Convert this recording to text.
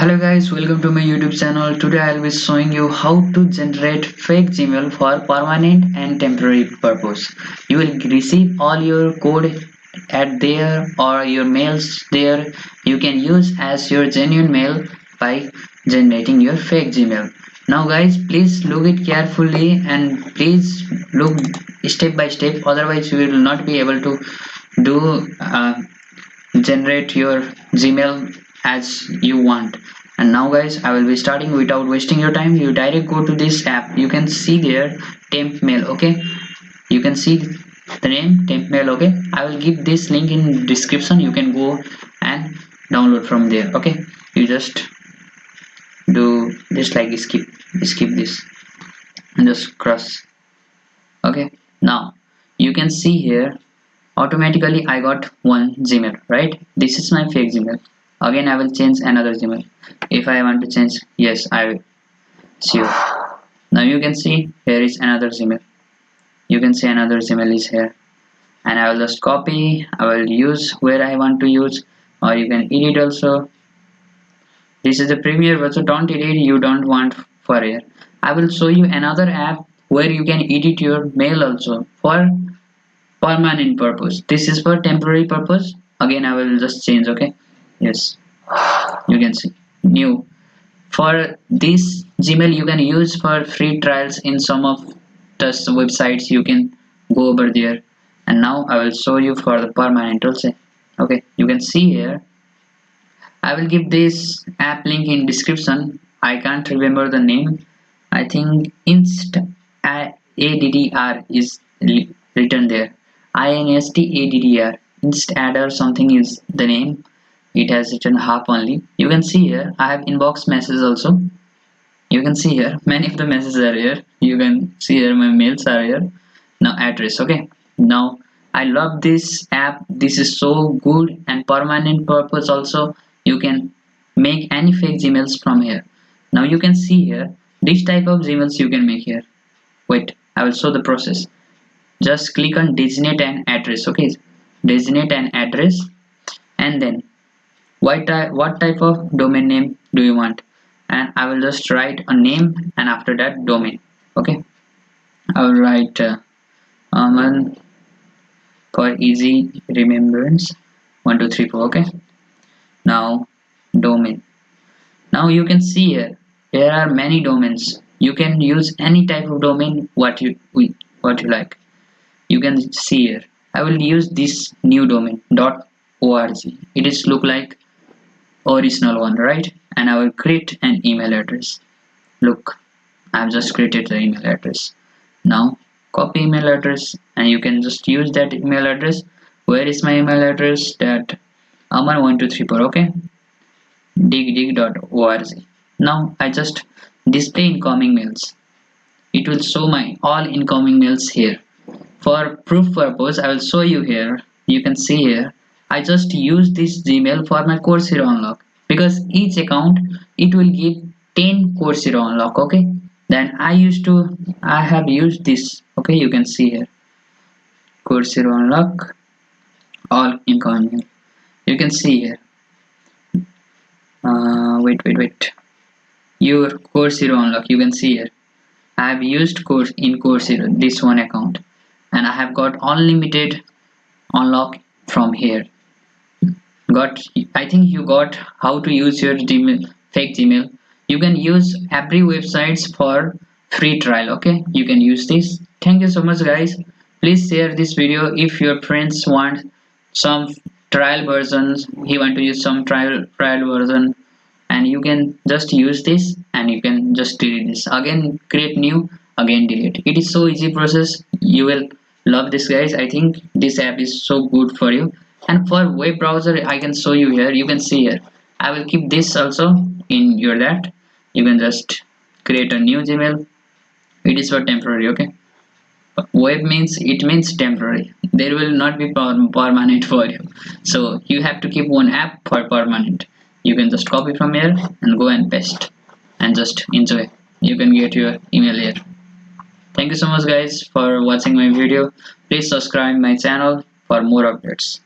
Hello guys, welcome to my YouTube channel. Today I'll be showing you how to generate fake Gmail for permanent and temporary purpose. You will receive all your code at there or your mails there. You can use as your genuine mail by generating your fake Gmail. Now guys, please look it carefully and please look step by step. Otherwise, you will not be able to do generate your Gmail as you want. And now guys, I will be starting without wasting your time. You direct go to this app. You can see there temp mail. Okay, you can see the name temp mail. Okay, I will give this link in description. You can go and download from there. Okay, you just do this like skip this and just cross. Okay, now you can see here automatically I got one Gmail, right? This is my fake Gmail. Again I will change another Gmail. If I want to change, yes, I will. Sure. Now you can see here is another Gmail. You can see another Gmail is here, and I will just copy. I will use where I want to use, or you can edit also. This is the premier version. Don't edit, you don't want for here. I will show you another app where you can edit your mail also for permanent purpose. This is for temporary purpose. Again I will just change. Okay, yes, you can see new. For this Gmail you can use for free trials in some of the websites. You can go over there, and now I will show you for the permanent also. Okay, you can see here I will give this app link in description. I can't remember the name. I think Inst ADDR is written there. INSTADDR. Instadder something is the name. It has written half only. You can see here I have inbox messages also. You can see here many of the messages are here. You can see here my mails are here. Now address. Okay. Now I love this app. This is so good and permanent purpose also. You can make any fake Gmails from here. Now you can see here this type of Gmails you can make here. Wait, I will show the process. Just click on designate an address. Okay, designate an address, and then what type of domain name do you want, and I will just write a name and after that domain. Okay, I will write Aman for easy remembrance 1234. Okay, now domain. Now you can see here there are many domains. You can use any type of domain what you like. You can see here I will use this new domain .org. It is look like original one, right? And I will create an email address. Look, I have just created the email address. Now copy email address, and you can just use that email address. Where is my email address? That Aman1234. Okay, dig.org. Now I just display incoming mails. It will show my all incoming mails here. For proof purpose, I will show you here. You can see here I just use this Gmail for my Course Hero unlock, because each account it will give 10 Course Hero unlock. Okay, then I have used this. Okay, you can see here Course Hero unlock all incoming mail. You can see here wait, your Course Hero unlock. You can see here I have used Course Hero this one account, and I have got unlimited unlock from here. I think you got how to use your Gmail, fake Gmail. You can use every websites for free trial. Okay, you can use this. Thank you so much guys. Please share this video if your friends want some trial versions. He want to use some trial version, and you can just use this and you can just delete this. Again create new, again delete. It is so easy process. You will love this guys. I think this app is so good for you. And for web browser I can show you here. You can see here I will keep this also in your that. You can just create a new Gmail. It is for temporary. Okay, web means it means temporary. There will not be permanent for you, so you have to keep one app for permanent. You can just copy from here and go and paste and just enjoy. You can get your email here. Thank you so much guys for watching my video. Please subscribe my channel for more updates.